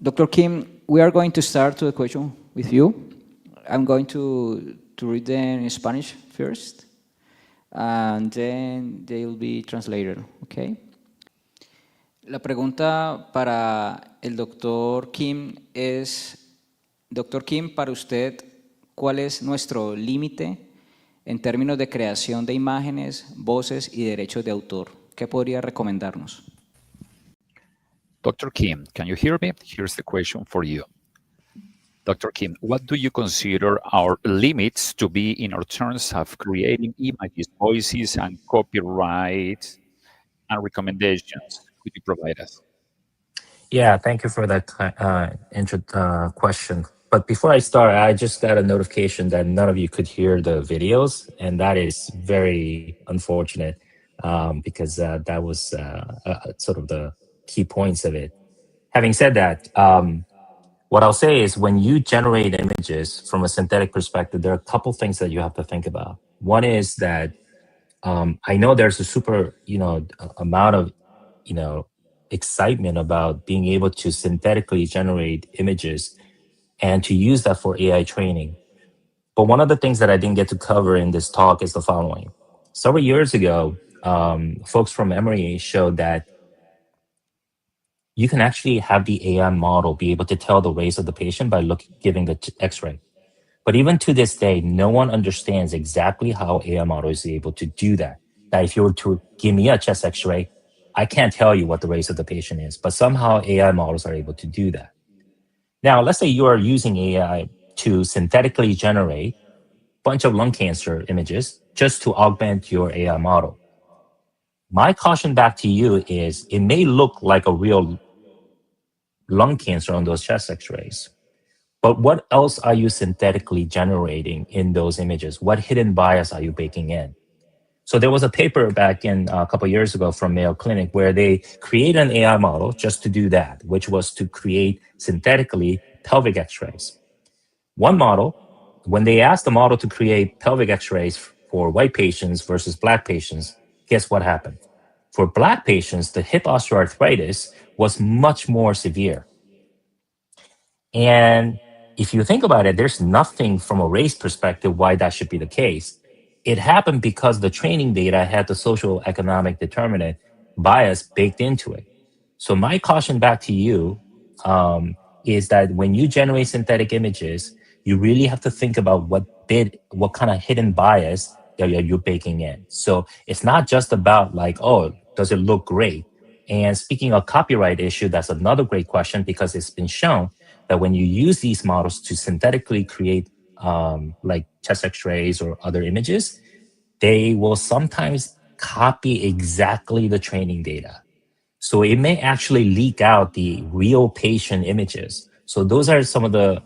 Dr. Kim, we are going to start the question with you. I'm going to read them in Spanish first, and then they will be translated, okay? La pregunta para el doctor Kim es, doctor Kim, para usted, ¿cuál es nuestro límite en términos de creación de imágenes, voces y derechos de autor? ¿Qué podría recomendarnos? Dr. Kim, can you hear me? Here's the question for you. Dr. Kim, what do you consider our limits to be in our terms of creating images, voices, and copyright and recommendations? Could you provide us? Yeah, thank you for that question. But before I start, I just got a notification that none of you could hear the videos, and that is very unfortunate because that was sort of the key points of it. Having said that, what I'll say is when you generate images from a synthetic perspective, there are a couple things that you have to think about. One is that I know there's a super, amount of, excitement about being able to synthetically generate images and to use that for AI training. But one of the things that I didn't get to cover in this talk is the following. Several years ago, folks from Emory showed that you can actually have the AI model be able to tell the race of the patient by giving the X-ray. But even to this day, no one understands exactly how AI model is able to do that. That if you were to give me a chest X-ray, I can't tell you what the race of the patient is, but somehow AI models are able to do that. Now, let's say you are using AI to synthetically generate a bunch of lung cancer images just to augment your AI model. My caution back to you is it may look like a real lung cancer on those chest X-rays, but what else are you synthetically generating in those images? What hidden bias are you baking in? So there was a paper back in a couple of years ago from Mayo Clinic where they created an AI model just to do that, which was to create synthetically pelvic X-rays. One model, when they asked the model to create pelvic X-rays for white patients versus black patients, guess what happened? For black patients, the hip osteoarthritis was much more severe. And if you think about it, there's nothing from a race perspective why that should be the case. It happened because the training data had the social economic determinant bias baked into it. So my caution back to you is that when you generate synthetic images, you really have to think about what kind of hidden bias that you're baking in. So it's not just about like, oh, does it look great? And speaking of copyright issue, that's another great question because it's been shown that when you use these models to synthetically create like chest X-rays or other images, they will sometimes copy exactly the training data. So it may actually leak out the real patient images. So those are some of the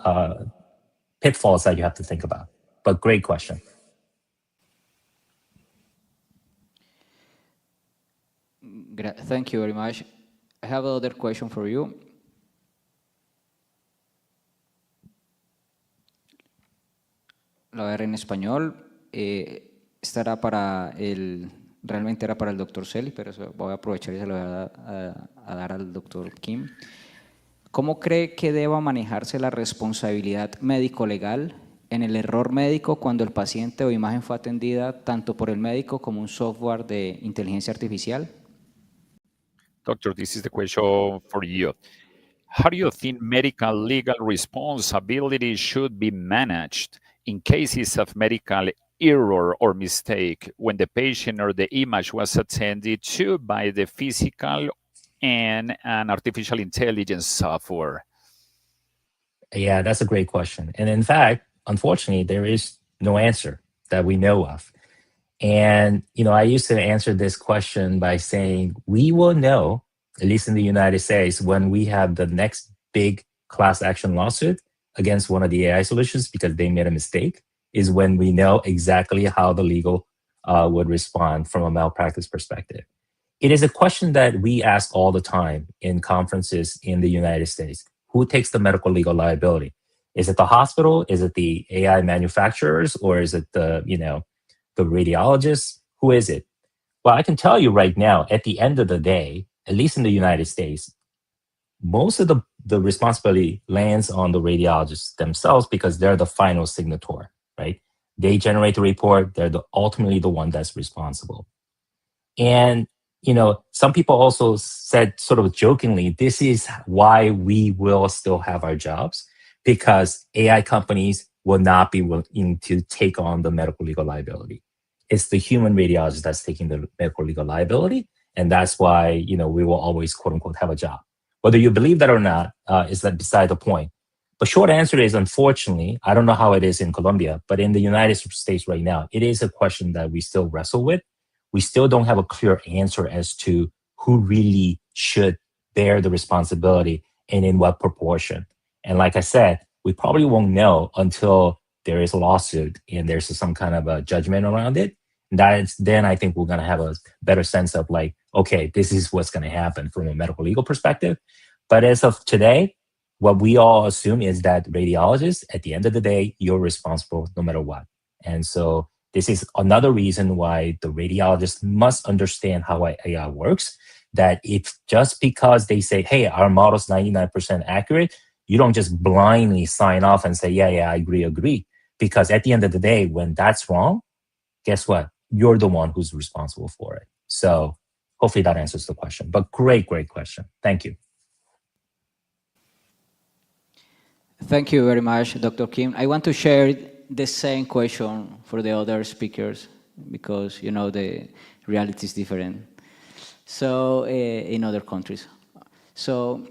pitfalls that you have to think about. But great question. Thank you very much. I have another question for you. La voy a ver en español. Esta era realmente era para el doctor Celi, pero voy a aprovechar y se lo voy a dar al doctor Kim. ¿Cómo cree que deba manejarse la responsabilidad médico-legal en el error médico cuando el paciente o imagen fue atendida tanto por el médico como un software de inteligencia artificial? Doctor, this is the question for you. How do you think medical legal responsibility should be managed in cases of medical error or mistake when the patient or the image was attended to by the physical and an artificial intelligence software? Yeah, that's a great question. And in fact, unfortunately, there is no answer that we know of. And, I used to answer this question by saying, we will know, at least in the United States, when we have the next big class action lawsuit against one of the AI solutions because they made a mistake, is when we know exactly how the legal would respond from a malpractice perspective. It is a question that we ask all the time in conferences in the United States. Who takes the medical legal liability? Is it the hospital? Is it the AI manufacturers? Or is it the radiologists? Who is it? Well, I can tell you right now, at the end of the day, at least in the United States, most of the responsibility lands on the radiologists themselves because they're the final signator, right? They generate the report. They're ultimately the one that's responsible. And, some people also said sort of jokingly, this is why we will still have our jobs, because AI companies will not be willing to take on the medical legal liability. It's the human radiologist that's taking the medical legal liability. And that's why, we will always, quote unquote, have a job. Whether you believe that or not is that beside the point. The short answer is, unfortunately, I don't know how it is in Colombia, but in the United States right now, it is a question that we still wrestle with. We still don't have a clear answer as to who really should bear the responsibility and in what proportion. And like I said, we probably won't know until there is a lawsuit and there's some kind of a judgment around it. Then I think we're going to have a better sense of like, okay, this is what's going to happen from a medical legal perspective. But as of today, what we all assume is that radiologists, at the end of the day, you're responsible no matter what. And so this is another reason why the radiologist must understand how AI works, that if just because they say, hey, our model's 99% accurate, you don't just blindly sign off and say, yeah, I agree. Because at the end of the day, when that's wrong, guess what? You're the one who's responsible for it. So hopefully that answers the question. But great question. Thank you. Thank you very much, Dr. Kim. I want to share the same question for the other speakers because, the reality is different. So, in other countries. So,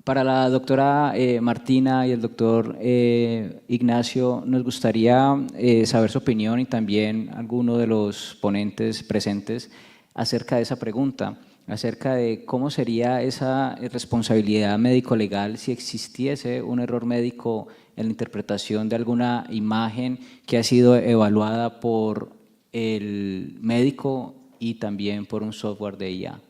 para la doctora Martina y el doctor Ignacio, nos gustaría saber su opinión y también alguno de los ponentes presentes acerca de esa pregunta, acerca de cómo sería esa responsabilidad médico-legal si existiese un error médico en la interpretación de alguna imagen que ha sido evaluada por el médico y también por un software de IA.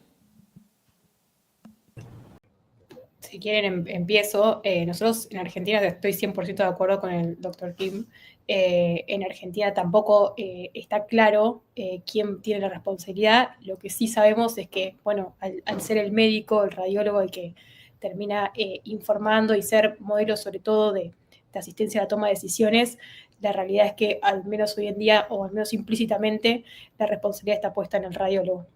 Si quieren, empiezo. Nosotros en Argentina, estoy 100% de acuerdo con el doctor Kim, en Argentina tampoco está claro quién tiene la responsabilidad. Lo que sí sabemos es que, bueno, al ser el médico, el radiólogo, el que termina informando y ser modelo sobre todo de asistencia a la toma de decisiones, la realidad es que al menos hoy en día, o al menos implícitamente, la responsabilidad está puesta en el radiólogo.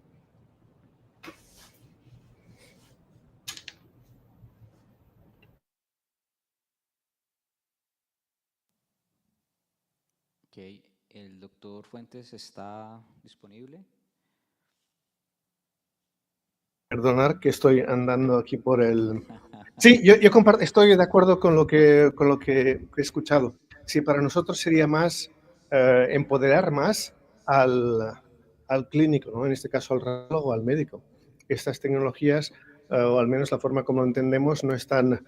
Ok, ¿el doctor Fuentes está disponible? Perdonar que estoy andando aquí por el... Sí, yo estoy de acuerdo con lo que he escuchado. Sí, para nosotros sería más empoderar más al clínico, ¿no? En este caso al radiólogo o al médico. Estas tecnologías, o al menos la forma como lo entendemos, no están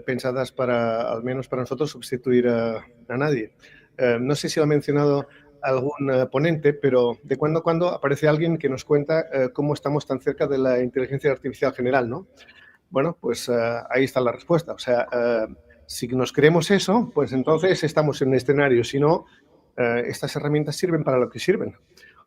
pensadas para, al menos para nosotros, sustituir a nadie. No sé si lo ha mencionado algún ponente, pero de cuando en cuando aparece alguien que nos cuenta cómo estamos tan cerca de la inteligencia artificial general, ¿no? Bueno, pues ahí está la respuesta. O sea, si nos creemos eso, pues entonces estamos en el escenario. Si no, estas herramientas sirven para lo que sirven.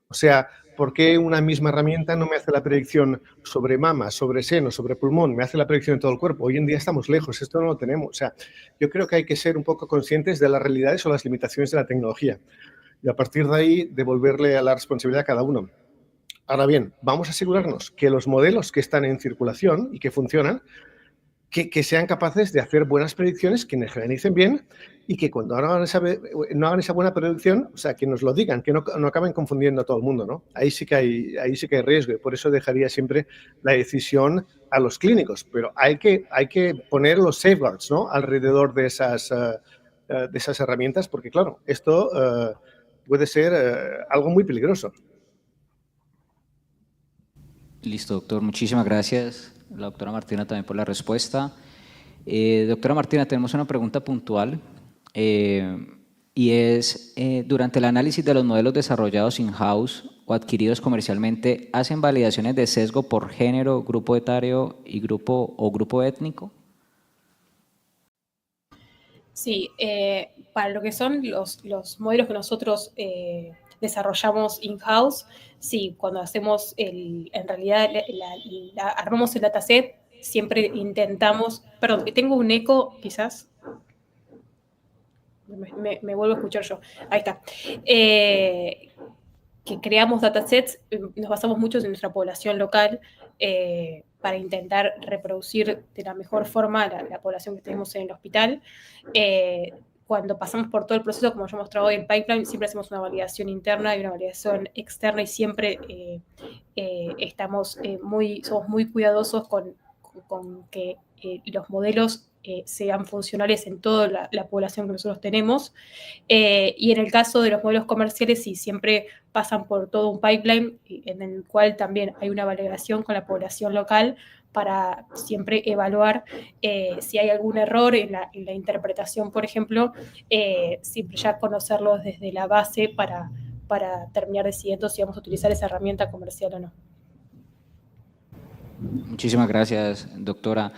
O sea, ¿por qué una misma herramienta no me hace la predicción sobre mama, sobre seno, sobre pulmón? Me hace la predicción de todo el cuerpo. Hoy en día estamos lejos, esto no lo tenemos. O sea, yo creo que hay que ser un poco conscientes de las realidades o las limitaciones de la tecnología. Y a partir de ahí, devolverle a la responsabilidad a cada uno. Ahora bien, vamos a asegurarnos que los modelos que están en circulación y que funcionan, que sean capaces de hacer buenas predicciones, que nos generalicen bien y que cuando no hagan esa buena predicción, o sea, que nos lo digan, que no acaben confundiendo a todo el mundo, ¿no? Ahí sí que hay riesgo y por eso dejaría siempre la decisión a los clínicos. Pero hay que poner los safeguards, ¿no? Alrededor de esas herramientas, porque claro, esto puede ser algo muy peligroso. Listo, doctor. Muchísimas gracias. La doctora Martina también por la respuesta. Doctora Martina, tenemos una pregunta puntual y es, durante el análisis de los modelos desarrollados in-house o adquiridos comercialmente, ¿hacen validaciones de sesgo por género, grupo etario y grupo étnico? Sí, para lo que son los modelos que nosotros desarrollamos in-house, sí, cuando hacemos en realidad armamos el dataset, siempre intentamos, perdón, tengo un eco quizás, me vuelvo a escuchar yo, ahí está, que creamos datasets, nos basamos mucho en nuestra población local para intentar reproducir de la mejor forma la población que tenemos en el hospital. Cuando pasamos por todo el proceso, como yo he mostrado hoy en Pipeline, siempre hacemos una validación interna y una validación externa y siempre somos muy cuidadosos con que los modelos sean funcionales en toda la población que nosotros tenemos. Y en el caso de los modelos comerciales, sí, siempre pasan por todo un pipeline en el cual también hay una validación con la población local para siempre evaluar si hay algún error en la interpretación, por ejemplo, siempre ya conocerlos desde la base para terminar decidiendo si vamos a utilizar esa herramienta comercial o no. Muchísimas gracias, doctora.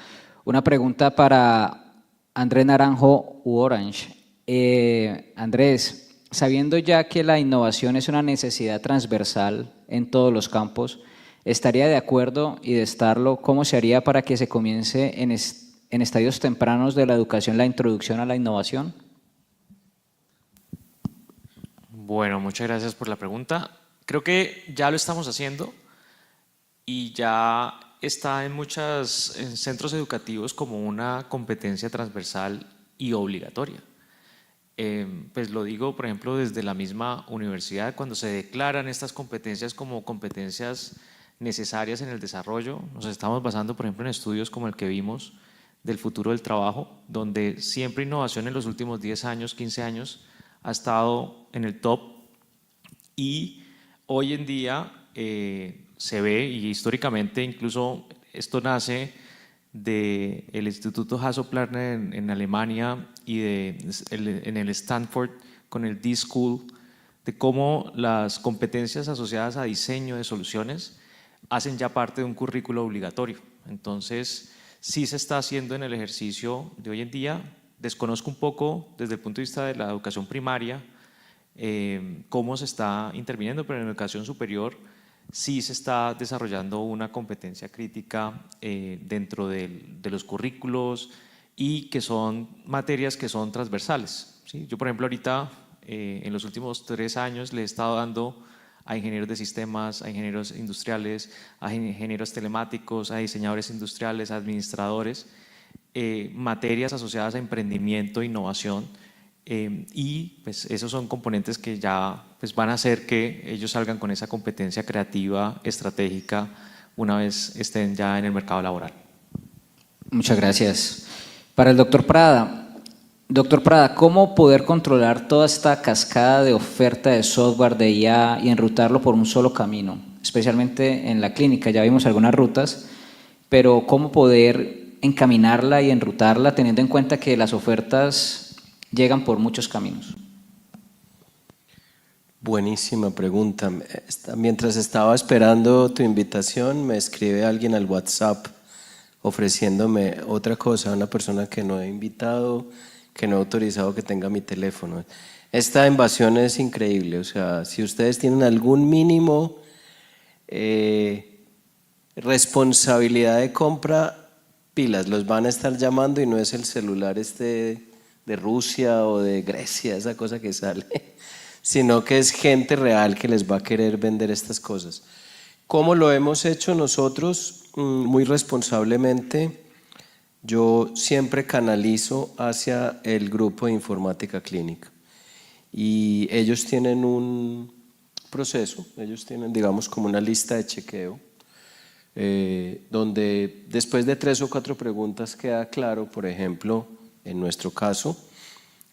Una pregunta para Andrés Naranjo u Orange. Andrés, sabiendo ya que la innovación es una necesidad transversal en todos los campos, ¿estaría de acuerdo y de estarlo? ¿Cómo se haría para que se comience en estadios tempranos de la educación la introducción a la innovación? Bueno, muchas gracias por la pregunta. Creo que ya lo estamos haciendo y ya está en muchos centros educativos como una competencia transversal y obligatoria. Pues lo digo, por ejemplo, desde la misma universidad, cuando se declaran estas competencias como competencias necesarias en el desarrollo, nos estamos basando, por ejemplo, en estudios como el que vimos del futuro del trabajo, donde siempre innovación en los últimos 10 años, 15 años, ha estado en el top y hoy en día se ve, y históricamente incluso esto nace del Instituto Hasso-Plattner en Alemania y en el Stanford con el D-School, de cómo las competencias asociadas a diseño de soluciones hacen ya parte de un currículo obligatorio. Entonces, sí se está haciendo en el ejercicio de hoy en día. Desconozco un poco desde el punto de vista de la educación primaria cómo se está interviniendo, pero en la educación superior sí se está desarrollando una competencia crítica dentro de los currículos y que son materias que son transversales, ¿sí? Yo, por ejemplo, ahorita en los últimos 3 años le he estado dando a ingenieros de sistemas, a ingenieros industriales, a ingenieros telemáticos, a diseñadores industriales, a administradores, materias asociadas a emprendimiento e innovación. Y pues esos son componentes que ya pues van a hacer que ellos salgan con esa competencia creativa, estratégica, una vez estén ya en el mercado laboral. Muchas gracias. Para el doctor Prada, ¿cómo poder controlar toda esta cascada de oferta de software de IA y enrutarlo por un solo camino? Especialmente en la clínica, ya vimos algunas rutas, pero ¿cómo poder encaminarla y enrutarla teniendo en cuenta que las ofertas llegan por muchos caminos? Buenísima pregunta. Mientras estaba esperando tu invitación, me escribe alguien al WhatsApp ofreciéndome otra cosa, una persona que no he invitado, que no he autorizado que tenga mi teléfono. Esta invasión es increíble, o sea, si ustedes tienen algún mínimo responsabilidad de compra, pilas, los van a estar llamando y no es el celular de Rusia o de Grecia, esa cosa que sale, sino que es gente real que les va a querer vender estas cosas. ¿Cómo lo hemos hecho nosotros? Muy responsablemente. Yo siempre canalizo hacia el grupo de informática clínica y ellos tienen un proceso, ellos tienen, digamos, como una lista de chequeo donde después de 3 o 4 preguntas queda claro, por ejemplo, en nuestro caso,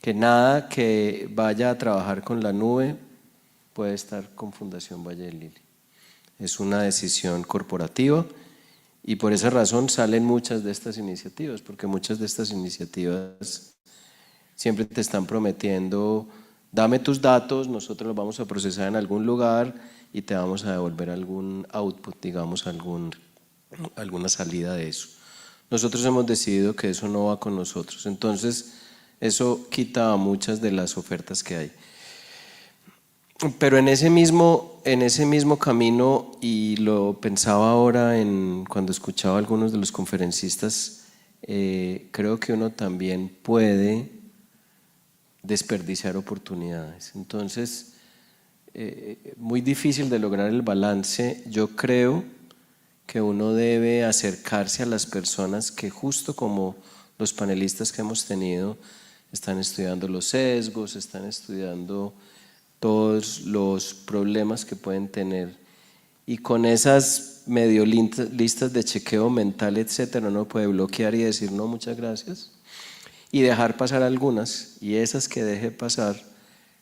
que nada que vaya a trabajar con la nube puede estar con Fundación Valle del Lili. Es una decisión corporativa y por esa razón salen muchas de estas iniciativas, porque muchas de estas iniciativas siempre te están prometiendo, dame tus datos, nosotros los vamos a procesar en algún lugar y te vamos a devolver algún output, digamos, alguna salida de eso. Nosotros hemos decidido que eso no va con nosotros, entonces eso quita a muchas de las ofertas que hay. Pero en ese mismo en ese mismo camino, y lo pensaba ahora cuando escuchaba a algunos de los conferencistas, creo que uno también puede desperdiciar oportunidades. Entonces, muy difícil de lograr el balance. Yo creo que uno debe acercarse a las personas que, justo como los panelistas que hemos tenido, están estudiando los sesgos, están estudiando todos los problemas que pueden tener, y con esas medio listas de chequeo mental, etcétera, uno puede bloquear y decir no, muchas gracias, y dejar pasar algunas, y esas que deje pasar,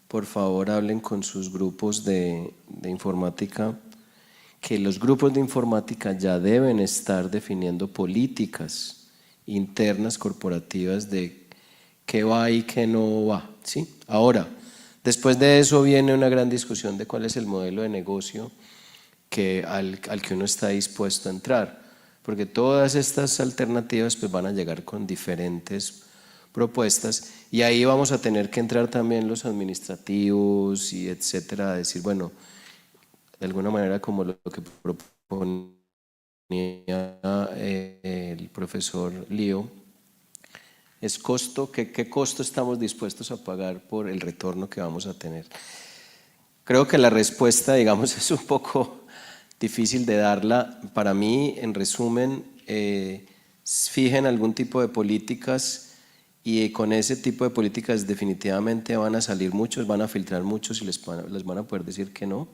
por favor hablen con sus grupos de informática, que los grupos de informática ya deben estar definiendo políticas internas corporativas de qué va y qué no va, ¿sí? Ahora, después de eso viene una gran discusión de cuál es el modelo de negocio al que uno está dispuesto a entrar, porque todas estas alternativas pues van a llegar con diferentes propuestas, y ahí vamos a tener que entrar también los administrativos y etcétera, a decir, bueno, de alguna manera como lo que proponía el profesor Lío, es costo, ¿qué costo estamos dispuestos a pagar por el retorno que vamos a tener? Creo que la respuesta, digamos, es un poco difícil de darla. Para mí, en resumen, fijen algún tipo de políticas, y con ese tipo de políticas definitivamente van a salir muchos, van a filtrar muchos y les van a poder decir que no,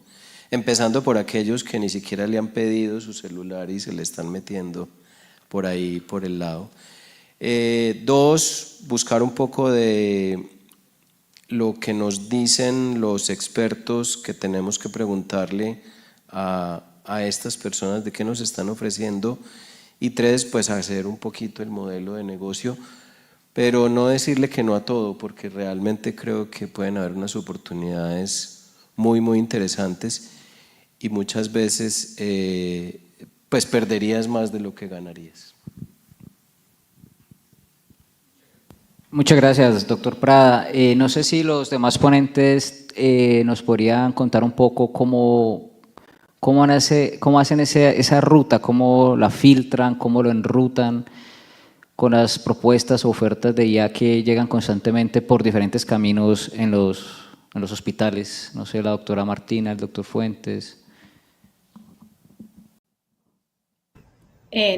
empezando por aquellos que ni siquiera le han pedido su celular y se le están metiendo por ahí, por el lado. Dos, buscar un poco de lo que nos dicen los expertos, que tenemos que preguntarle a estas personas de qué nos están ofreciendo. Y tres, pues hacer un poquito el modelo de negocio, pero no decirle que no a todo, porque realmente creo que pueden haber unas oportunidades muy, muy interesantes, y muchas veces pues perderías más de lo que ganarías. Muchas gracias, doctor Prada. No sé si los demás ponentes nos podrían contar un poco cómo hacen esa ruta, cómo la filtran, cómo lo enrutan con las propuestas o ofertas de IA que llegan constantemente por diferentes caminos en los hospitales. No sé, la doctora Martina, el doctor Fuentes.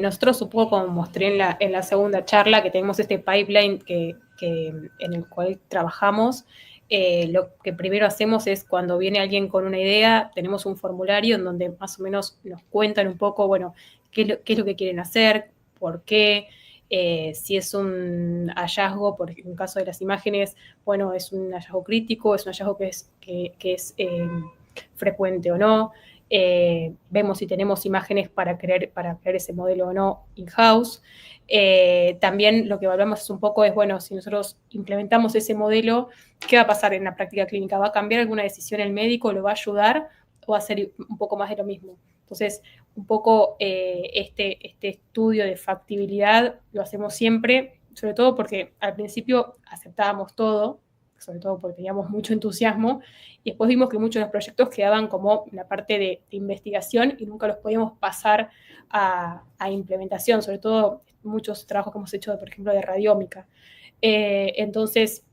Nosotros, un poco como mostré en la segunda charla, que tenemos este pipeline en el cual trabajamos. Lo que primero hacemos es, cuando viene alguien con una idea, tenemos un formulario en donde más o menos nos cuentan un poco, bueno, qué es lo que quieren hacer, por qué, si es un hallazgo, por ejemplo, en el caso de las imágenes, bueno, es un hallazgo crítico, es un hallazgo que es frecuente o no. Vemos si tenemos imágenes para crear ese modelo o no in-house. También lo que evaluamos un poco es, bueno, si nosotros implementamos ese modelo, ¿qué va a pasar en la práctica clínica? ¿Va a cambiar alguna decisión el médico? ¿Lo va a ayudar? ¿O va a ser un poco más de lo mismo? Entonces, un poco este estudio de factibilidad lo hacemos siempre, sobre todo porque al principio aceptábamos todo, sobre todo porque teníamos mucho entusiasmo, y después vimos que muchos de los proyectos quedaban como la parte de investigación y nunca los podíamos pasar a implementación, sobre todo muchos trabajos que hemos hecho, por ejemplo, de radiómica. Entonces,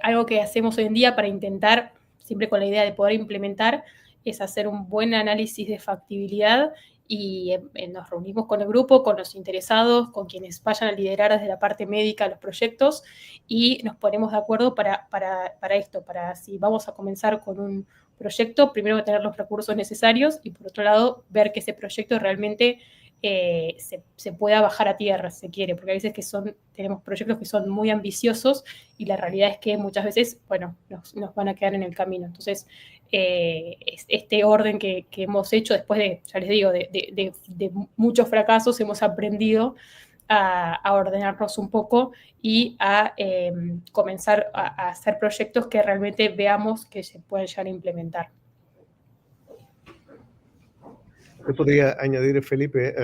algo que hacemos hoy en día para intentar, siempre con la idea de poder implementar, es hacer un buen análisis de factibilidad, y nos reunimos con el grupo, con los interesados, con quienes vayan a liderar desde la parte médica los proyectos, y nos ponemos de acuerdo para esto, para si vamos a comenzar con un proyecto, primero tener los recursos necesarios, y por otro lado, ver que ese proyecto realmente se pueda bajar a tierra, si se quiere, porque a veces tenemos proyectos que son muy ambiciosos y la realidad es que muchas veces, bueno, nos van a quedar en el camino. Entonces, este orden que hemos hecho después de, ya les digo, de muchos fracasos, hemos aprendido a ordenarnos un poco y a comenzar a hacer proyectos que realmente veamos que se pueden llegar a implementar. Yo podría añadir, Felipe,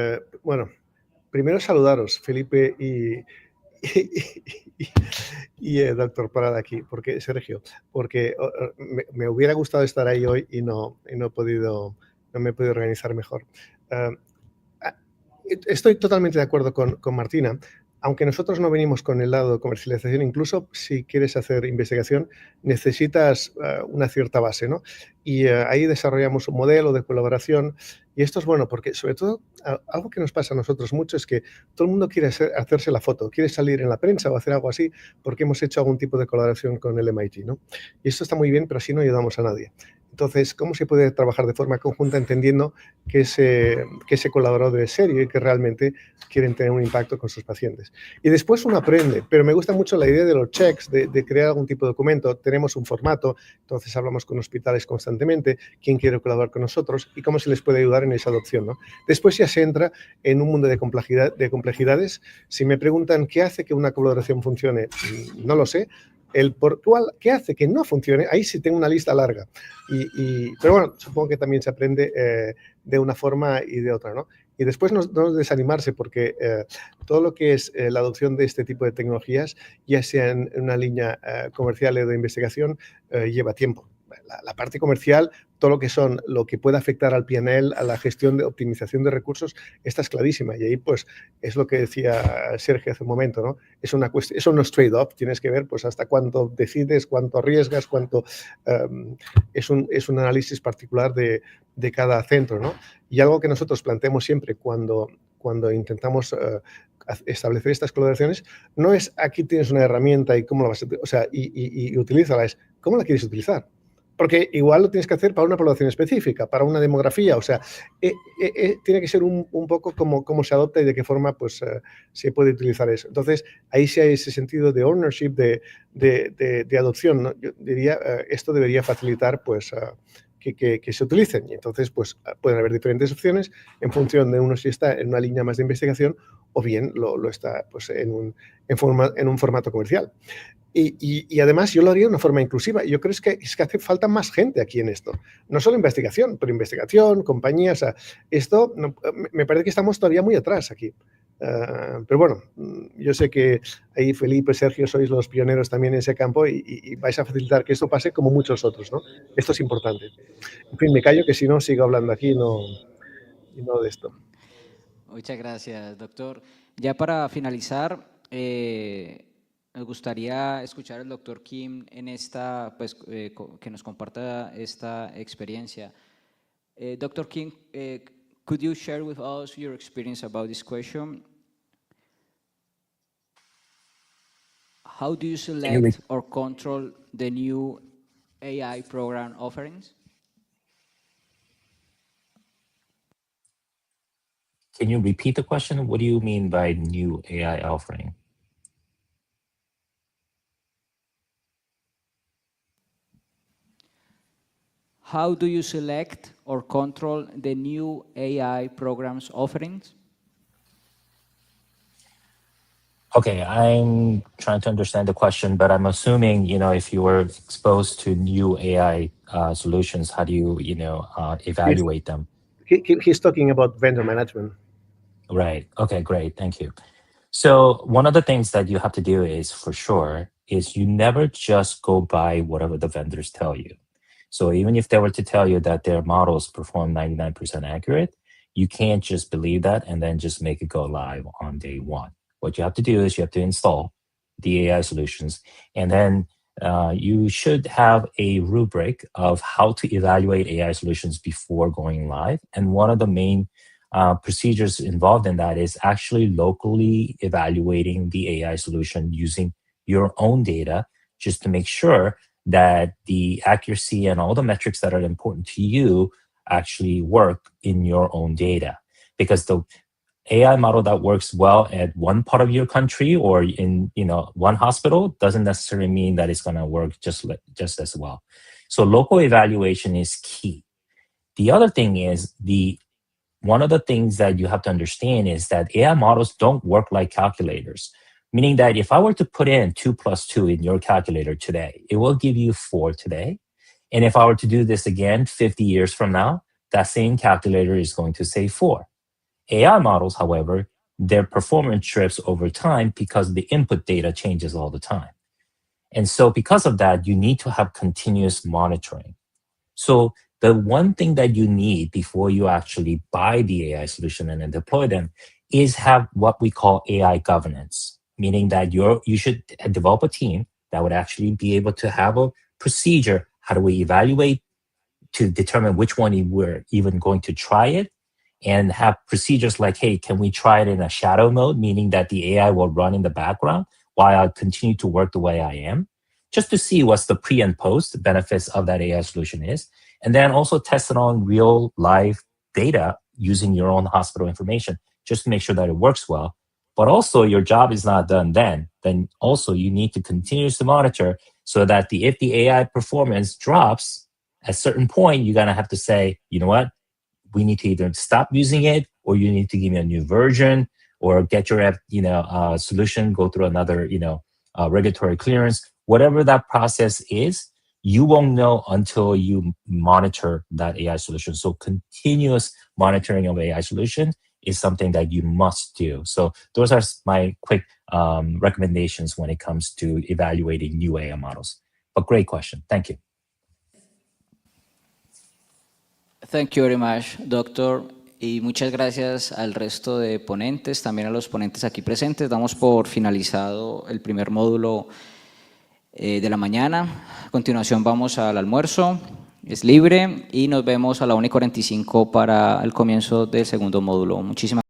bueno, primero saludaros, Felipe doctor Parada aquí, porque Sergio, porque me hubiera gustado estar ahí hoy y no me he podido organizar mejor. Estoy totalmente de acuerdo con Martina. Aunque nosotros no venimos con el lado de comercialización, incluso si quieres hacer investigación, necesitas una cierta base, ¿no? Y ahí desarrollamos un modelo de colaboración. Y esto es bueno porque, sobre todo, algo que nos pasa a nosotros mucho es que todo el mundo quiere hacerse la foto, quiere salir en la prensa o hacer algo así porque hemos hecho algún tipo de colaboración con el MIT, ¿no? Y esto está muy bien, pero así no ayudamos a nadie. Entonces, ¿cómo se puede trabajar de forma conjunta entendiendo que ese colaborador es serio y que realmente quieren tener un impacto con sus pacientes? Y después uno aprende, pero me gusta mucho la idea de los checks, de crear algún tipo de documento. Tenemos un formato, entonces hablamos con hospitales constantemente, quién quiere colaborar con nosotros y cómo se les puede ayudar en esa adopción, ¿no? Después ya se entra en un mundo de complejidades. Si me preguntan qué hace que una colaboración funcione, no lo sé. ¿Qué hace que no funcione? Ahí sí tengo una lista larga. Pero bueno, supongo que también se aprende de una forma y de otra, ¿no? Y después no desanimarse porque todo lo que es la adopción de este tipo de tecnologías, ya sea en una línea comercial o de investigación, lleva tiempo. La parte comercial, todo lo que puede afectar al P&L, a la gestión de optimización de recursos, esta es clarísima. Y ahí, pues, es lo que decía Sergio hace un momento, ¿no? Eso no es trade-off, tienes que ver, pues, hasta cuánto decides, cuánto arriesgas, es un análisis particular de cada centro, ¿no? Y algo que nosotros planteamos siempre cuando intentamos establecer estas colaboraciones, no es aquí tienes una herramienta y cómo la vas a utilizar, o sea, y utilízala, es cómo la quieres utilizar. Porque igual lo tienes que hacer para una población específica, para una demografía, o sea, tiene que ser un poco cómo se adopta y de qué forma pues, se puede utilizar eso. Entonces, ahí sí hay ese sentido de ownership, de adopción, ¿no? Yo diría, esto debería facilitar pues, que se utilicen. Y entonces, pues, pueden haber diferentes opciones en función de uno si está en una línea más de investigación o bien lo está pues, en un formato comercial. Y además yo lo haría de una forma inclusiva. Yo creo que hace falta más gente aquí en esto. No solo investigación, pero investigación, compañías. O sea, esto me parece que estamos todavía muy atrás aquí. Pero bueno, yo sé que ahí Felipe, Sergio, sois los pioneros también en ese campo y vais a facilitar que esto pase como muchos otros, ¿no? Esto es importante. En fin, me callo que si no sigo hablando aquí y no de esto. Muchas gracias, doctor. Ya para finalizar, me gustaría escuchar al doctor Kim en esta, pues, que nos comparta esta experiencia. Dr. Kim, could you share with us your experience about this question? How do you select or control the new AI program offerings? Can you repeat the question? What do you mean by new AI offering? How do you select or control the new AI programs offerings? Okay, I'm trying to understand the question, but I'm assuming, if you were exposed to new AI solutions, how do you, evaluate them? He's talking about vendor management. Right. Okay, great. Thank you. So one of the things that you have to do is, for sure, is you never just go by whatever the vendors tell you. So even if they were to tell you that their models perform 99% accurate, you can't just believe that and then just make it go live on day one. What you have to do is you have to install the AI solutions, and then you should have a rubric of how to evaluate AI solutions before going live. And one of the main procedures involved in that is actually locally evaluating the AI solution using your own data, just to make sure that the accuracy and all the metrics that are important to you actually work in your own data. Because the AI model that works well at one part of your country or in one hospital doesn't necessarily mean that it's going to work just as well. So local evaluation is key. The other thing is one of the things that you have to understand is that AI models don't work like calculators. Meaning that if I were to put in 2 + 2 in your calculator today, it will give you 4 today. And if I were to do this again 50 years from now, that same calculator is going to say 4. AI models, however, their performance trips over time because the input data changes all the time. And so because of that, you need to have continuous monitoring. So the one thing that you need before you actually buy the AI solution and then deploy them is have what we call AI governance, meaning that you should develop a team that would actually be able to have a procedure. How do we evaluate to determine which one we're even going to try it, and have procedures like, hey, can we try it in a shadow mode, meaning that the AI will run in the background while I continue to work the way I am, just to see what's the pre and post benefits of that AI solution is. And then also test it on real live data using your own hospital information, just to make sure that it works well. But also your job is not done then also you need to continuously monitor so that if the AI performance drops, at a certain point, you're gonna have to say, you know what, we need to either stop using it, or you need to give me a new version, or get your solution, go through another regulatory clearance. Whatever that process is, you won't know until you monitor that AI solution. So continuous monitoring of AI solution is something that you must do. So those are my quick recommendations when it comes to evaluating new AI models. But great question. Thank you. Thank you very much, doctor. Y muchas gracias al resto de ponentes, también a los ponentes aquí presentes. Damos por finalizado el primer módulo de la mañana. A continuación vamos al almuerzo, es libre, y nos vemos a la 1:45 para el comienzo del segundo módulo. Muchísimas